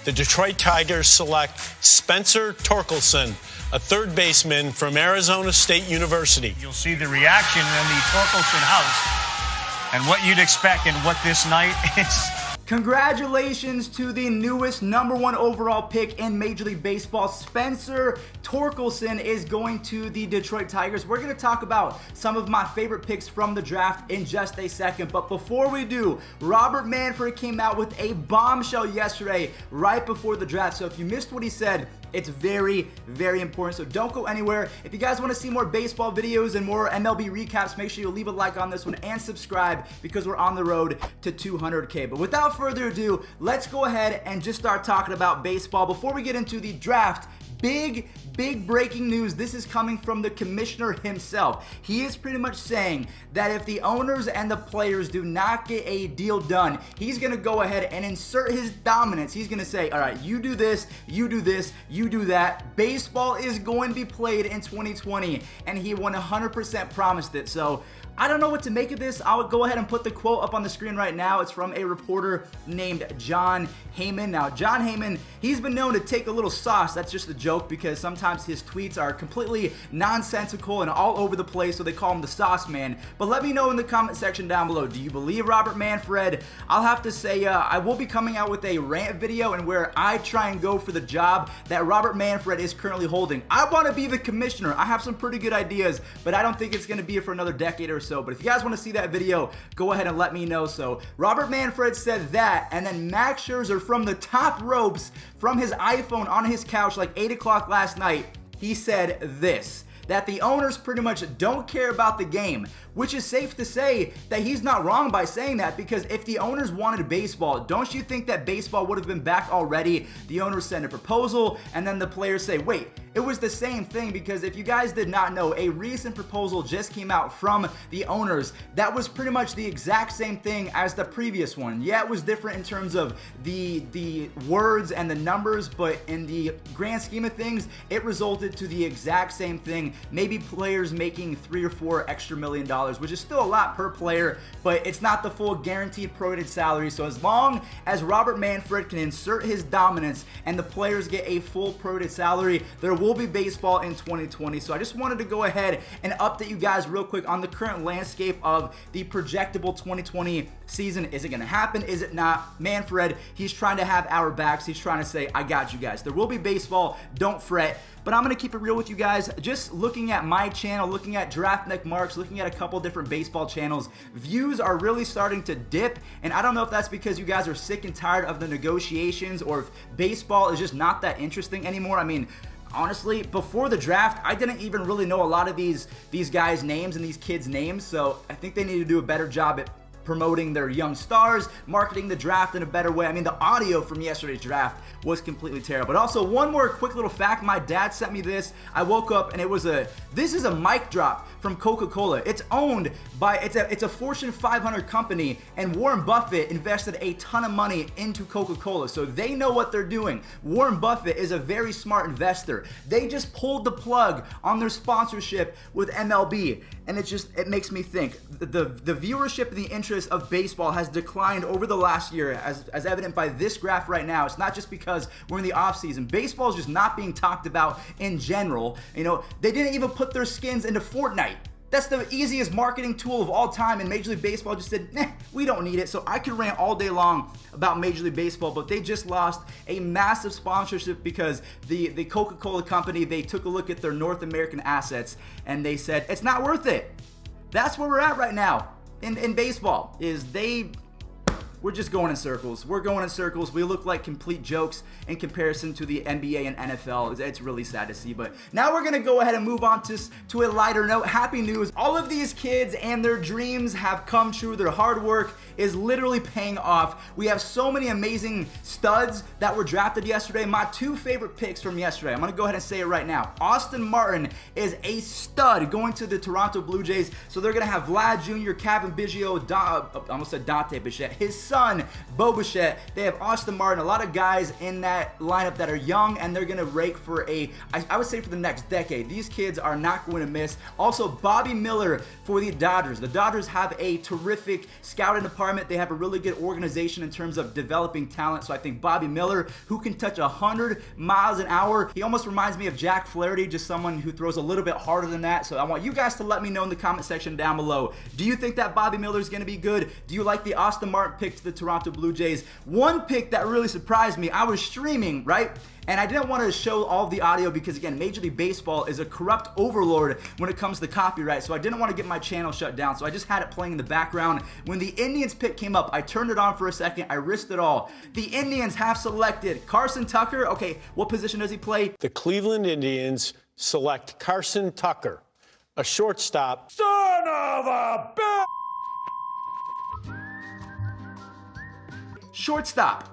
the Detroit Tigers select Spencer Torkelson, a third baseman from Arizona State University. You'll see the reaction in the Torkelson house and what you'd expect and what this night is. Congratulations to the newest #1 overall pick in Major League Baseball. Spencer Torkelson is going to the Detroit Tigers. We're going to talk about some of my favorite picks from the draft in just a second. But before we do, Robert Manfred came out with a bombshell yesterday right before the draft. So if you missed what he said, it's very, very important. So don't go anywhere. If you guys want to see more baseball videos and more MLB recaps, make sure you leave a like on this one and subscribe because we're on the road to 200K. But without further ado, let's go ahead and just start talking about baseball. Before we get into the draft, big breaking news. This is coming from the commissioner himself. He is pretty much saying that if the owners and the players do not get a deal done, he's going to go ahead and insert his dominance. He's going to say, all right, you do this, you do this, you do that. Baseball is going to be played in 2020, and he 100% promised it. So I don't know what to make of this. I'll go ahead and put the quote up on the screen right now. It's from a reporter named John Heyman. Now, John Heyman, he's been known to take a little sauce. That's just a joke because sometimes his tweets are completely nonsensical and all over the place, so they call him the Sauce Man. But let me know in the comment section down below, do you believe Robert Manfred? I'll have to say I will be coming out with a rant video and where I try and go for the job that Robert Manfred is currently holding. I want to be the commissioner. I have some pretty good ideas, but I don't think it's going to be for another decade or so. But if you guys want to see that video, go ahead and let me know. So Robert Manfred said that, and then Max Scherzer from the top ropes from his iPhone on his couch like 8 o'clock last night, he said this, that the owners pretty much don't care about the game, which is safe to say that he's not wrong by saying that, because if the owners wanted baseball, don't you think that baseball would have been back already? The owners send a proposal, and then the players say, wait, it was the same thing, because if you guys did not know, a recent proposal just came out from the owners that was pretty much the exact same thing as the previous one. Yeah, it was different in terms of the words and the numbers, but in the grand scheme of things, it resulted to the exact same thing. Maybe players making $3 or $4 extra million, which is still a lot per player, but it's not the full guaranteed prorated salary. So as long as Robert Manfred can insert his dominance and the players get a full prorated salary, there will be baseball in 2020. So I just wanted to go ahead and update you guys real quick on the current landscape of the projectable 2020 season. Is it going to happen? Is it not? Manfred, he's trying to have our backs. He's trying to say, I got you guys. There will be baseball. Don't fret. But I'm going to keep it real with you guys. Just looking at my channel, looking at Draft Neck Marks, looking at a couple different baseball channels, views are really starting to dip. And I don't know if that's because you guys are sick and tired of the negotiations or if baseball is just not that interesting anymore. I mean, honestly, before the draft, I didn't even really know a lot of these guys' names and these kids' names. So I think they need to do a better job at promoting their young stars, marketing the draft in a better way. I mean, the audio from yesterday's draft was completely terrible. But also, one more quick little fact. My dad sent me this. I woke up and this is a mic drop from Coca-Cola. It's owned by, it's a Fortune 500 company, and Warren Buffett invested a ton of money into Coca-Cola. So they know what they're doing. Warren Buffett is a very smart investor. They just pulled the plug on their sponsorship with MLB. And it makes me think the viewership and the interest of baseball has declined over the last year, as evident by this graph right now. It's not just because we're in the off season. Baseball is just not being talked about in general. You know, they didn't even put their skins into Fortnite. That's the easiest marketing tool of all time, and Major League Baseball just said, we don't need it. So I could rant all day long about Major League Baseball, but they just lost a massive sponsorship because the Coca-Cola company, they took a look at their North American assets, and they said, it's not worth it. That's where we're at right now in baseball, we're just going in circles. We're going in circles. We look like complete jokes in comparison to the NBA and NFL. It's really sad to see. But now we're going to go ahead and move on to a lighter note. Happy news. All of these kids and their dreams have come true. Their hard work is literally paying off. We have so many amazing studs that were drafted yesterday. My two favorite picks from yesterday, I'm going to go ahead and say it right now. Austin Martin is a stud going to the Toronto Blue Jays. So they're going to have Vlad Jr., Kevin Biggio, I almost said Dante Bichette, his son, Bo Bichette. They have Austin Martin, a lot of guys in that lineup that are young, and they're going to rake for I would say for the next decade. These kids are not going to miss. Also, Bobby Miller for the Dodgers. The Dodgers have a terrific scouting department. They have a really good organization in terms of developing talent. So I think Bobby Miller, who can touch 100 miles an hour, he almost reminds me of Jack Flaherty, just someone who throws a little bit harder than that. So I want you guys to let me know in the comment section down below. Do you think that Bobby Miller is going to be good? Do you like the Austin Martin pick to the Toronto Blue Jays? One pick that really surprised me, I was streaming, right? And I didn't want to show all the audio because, again, Major League Baseball is a corrupt overlord when it comes to copyright, so I didn't want to get my channel shut down, so I just had it playing in the background. When the Indians pick came up, I turned it on for a second. I risked it all. The Indians have selected Carson Tucker. Okay, what position does he play? The Cleveland Indians select Carson Tucker, a shortstop. Son of a bitch! Shortstop.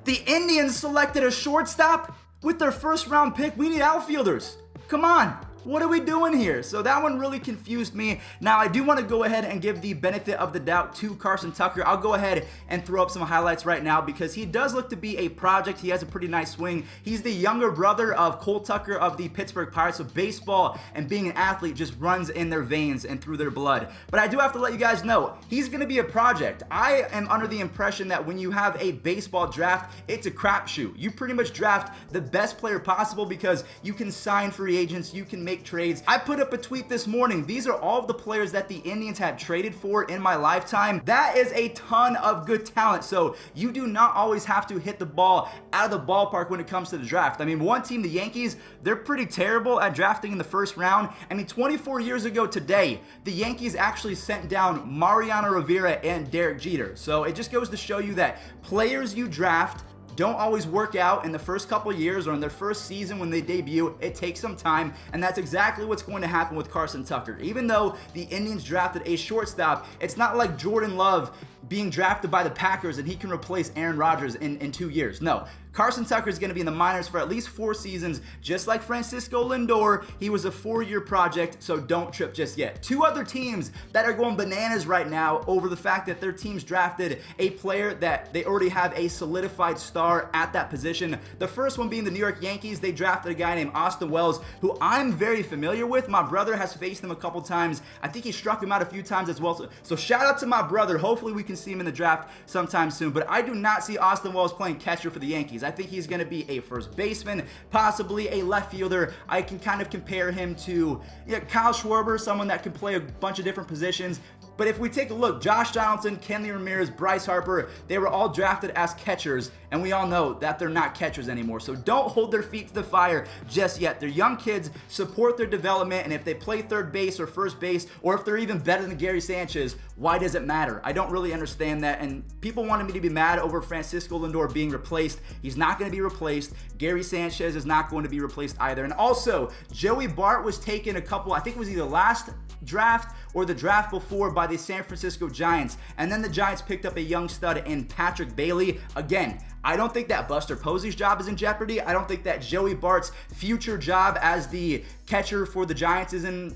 The Indians selected a shortstop with their first round pick. We need outfielders. Come on. What are we doing here? So that one really confused me. Now, I do want to go ahead and give the benefit of the doubt to Carson Tucker. I'll go ahead and throw up some highlights right now because he does look to be a project. He has a pretty nice swing. He's the younger brother of Cole Tucker of the Pittsburgh Pirates. So baseball and being an athlete just runs in their veins and through their blood. But I do have to let you guys know, he's going to be a project. I am under the impression that when you have a baseball draft, it's a crapshoot. You pretty much draft the best player possible because you can sign free agents, you can make trades. I put up a tweet this morning. These are all of the players that the Indians have traded for in my lifetime. That is a ton of good talent. So you do not always have to hit the ball out of the ballpark when it comes to the draft. I mean, one team, the Yankees, they're pretty terrible at drafting in the first round. I mean, 24 years ago today, the Yankees actually sent down Mariano Rivera and Derek Jeter. So it just goes to show you that players you draft don't always work out in the first couple years or in their first season when they debut. It takes some time, and that's exactly what's going to happen with Carson Tucker. Even though the Indians drafted a shortstop, it's not like Jordan Love being drafted by the Packers and he can replace Aaron Rodgers in 2 years. No. Carson Tucker is going to be in the minors for at least 4 seasons, just like Francisco Lindor. He was a 4-year project, so don't trip just yet. 2 other teams that are going bananas right now over the fact that their teams drafted a player that they already have a solidified star at that position. The first one being the New York Yankees. They drafted a guy named Austin Wells, who I'm very familiar with. My brother has faced him a couple times. I think he struck him out a few times as well. So shout out to my brother. Hopefully we can see him in the draft sometime soon. But I do not see Austin Wells playing catcher for the Yankees. I think he's going to be a first baseman, possibly a left fielder. I can kind of compare him to Kyle Schwarber, someone that can play a bunch of different positions. But if we take a look, Josh Donaldson, Kenley Ramirez, Bryce Harper, they were all drafted as catchers, and we all know that they're not catchers anymore. So don't hold their feet to the fire just yet. They're young kids, support their development, and if they play third base or first base, or if they're even better than Gary Sanchez, why does it matter? I don't really understand that, and people wanted me to be mad over Francisco Lindor being replaced. He's not going to be replaced. Gary Sanchez is not going to be replaced either. And also, Joey Bart was taken I think it was either last draft or the draft before by the San Francisco Giants, and then the Giants picked up a young stud in Patrick Bailey. Again, I don't think that Buster Posey's job is in jeopardy. I don't think that Joey Bart's future job as the catcher for the Giants is in,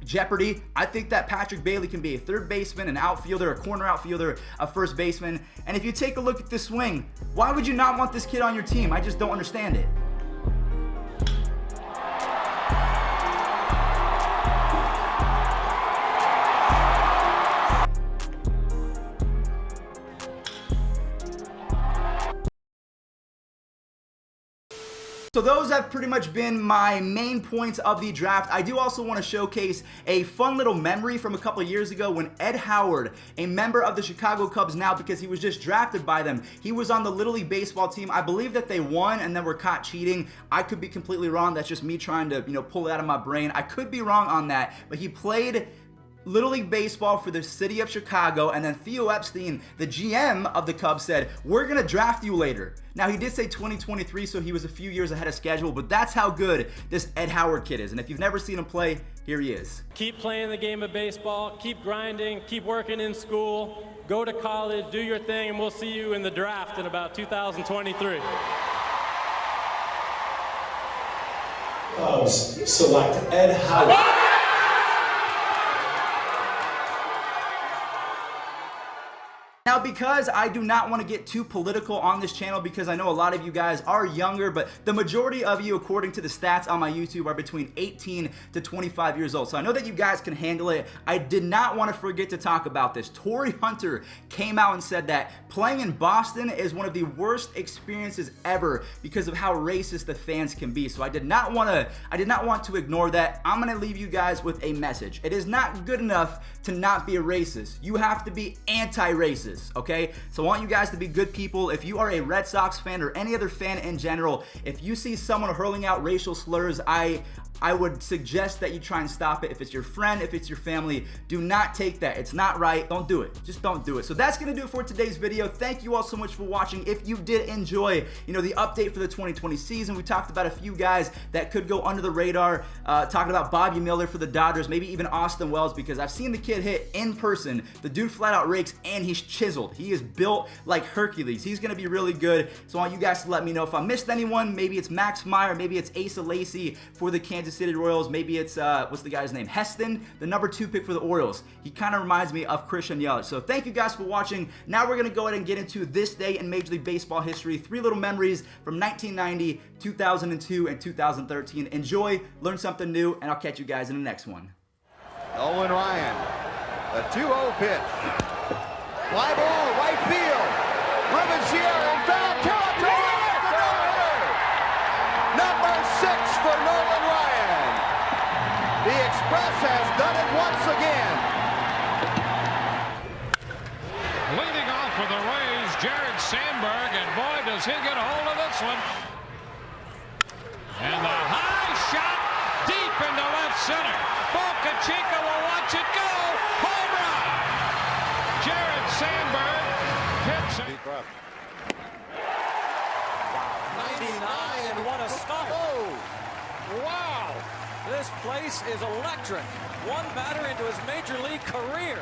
jeopardy. I think that Patrick Bailey can be a third baseman, an outfielder, a corner outfielder, a first baseman. And if you take a look at this swing, why would you not want this kid on your team? I just don't understand it. So those have pretty much been my main points of the draft. I do also want to showcase a fun little memory from a couple of years ago when Ed Howard, a member of the Chicago Cubs now because he was just drafted by them, he was on the Little League Baseball team. I believe that they won and then were caught cheating. I could be completely wrong. That's just me trying to, pull it out of my brain. I could be wrong on that, but he played Little League Baseball for the city of Chicago, and then Theo Epstein, the GM of the Cubs, said, "We're going to draft you later." Now, he did say 2023, so he was a few years ahead of schedule, but that's how good this Ed Howard kid is. And if you've never seen him play, here he is. Keep playing the game of baseball, keep grinding, keep working in school, go to college, do your thing, and we'll see you in the draft in about 2023. Cubs select Ed Howard. Now, because I do not want to get too political on this channel, because I know a lot of you guys are younger, but the majority of you, according to the stats on my YouTube, are between 18 to 25 years old. So I know that you guys can handle it. I did not want to forget to talk about this. Torrey Hunter came out and said that playing in Boston is one of the worst experiences ever because of how racist the fans can be. So I did not want to ignore that. I'm going to leave you guys with a message. It is not good enough to not be a racist. You have to be anti-racist, okay? So I want you guys to be good people. If you are a Red Sox fan or any other fan in general, if you see someone hurling out racial slurs, I would suggest that you try and stop it. If it's your friend, if it's your family, do not take that. It's not right. Don't do it. Just don't do it. So that's going to do it for today's video. Thank you all so much for watching. If you did enjoy, the update for the 2020 season, we talked about a few guys that could go under the radar, talking about Bobby Miller for the Dodgers, maybe even Austin Wells, because I've seen the kid hit in person. The dude flat out rakes, and he's chiseled. He is built like Hercules. He's going to be really good. So I want you guys to let me know if I missed anyone. Maybe it's Max Meyer. Maybe it's Asa Lacy for the Kansas City Royals. Maybe it's, what's the guy's name? Heston, the number 2 pick for the Orioles. He kind of reminds me of Christian Yelich. So thank you guys for watching. Now we're going to go ahead and get into this day in Major League Baseball history. 3 little memories from 1990, 2002, and 2013. Enjoy, learn something new, and I'll catch you guys in the next one. Owen Ryan, a 2-0 pitch. Fly ball, right field. Ruben Sierra in foul territory. Number 6 for Nolan Ryan. The Express has done it once again. Leading off for the Rays, Jared Sandberg, and boy, does he get a hold of this one. And the high shot deep into left center. Boca Chica will watch it go. Home run. Jared Sandberg hits it. 99 and what a start. Oh, wow. This place is electric. One batter into his major league career.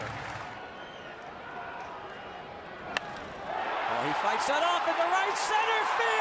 Oh, he fights that off in the right center field.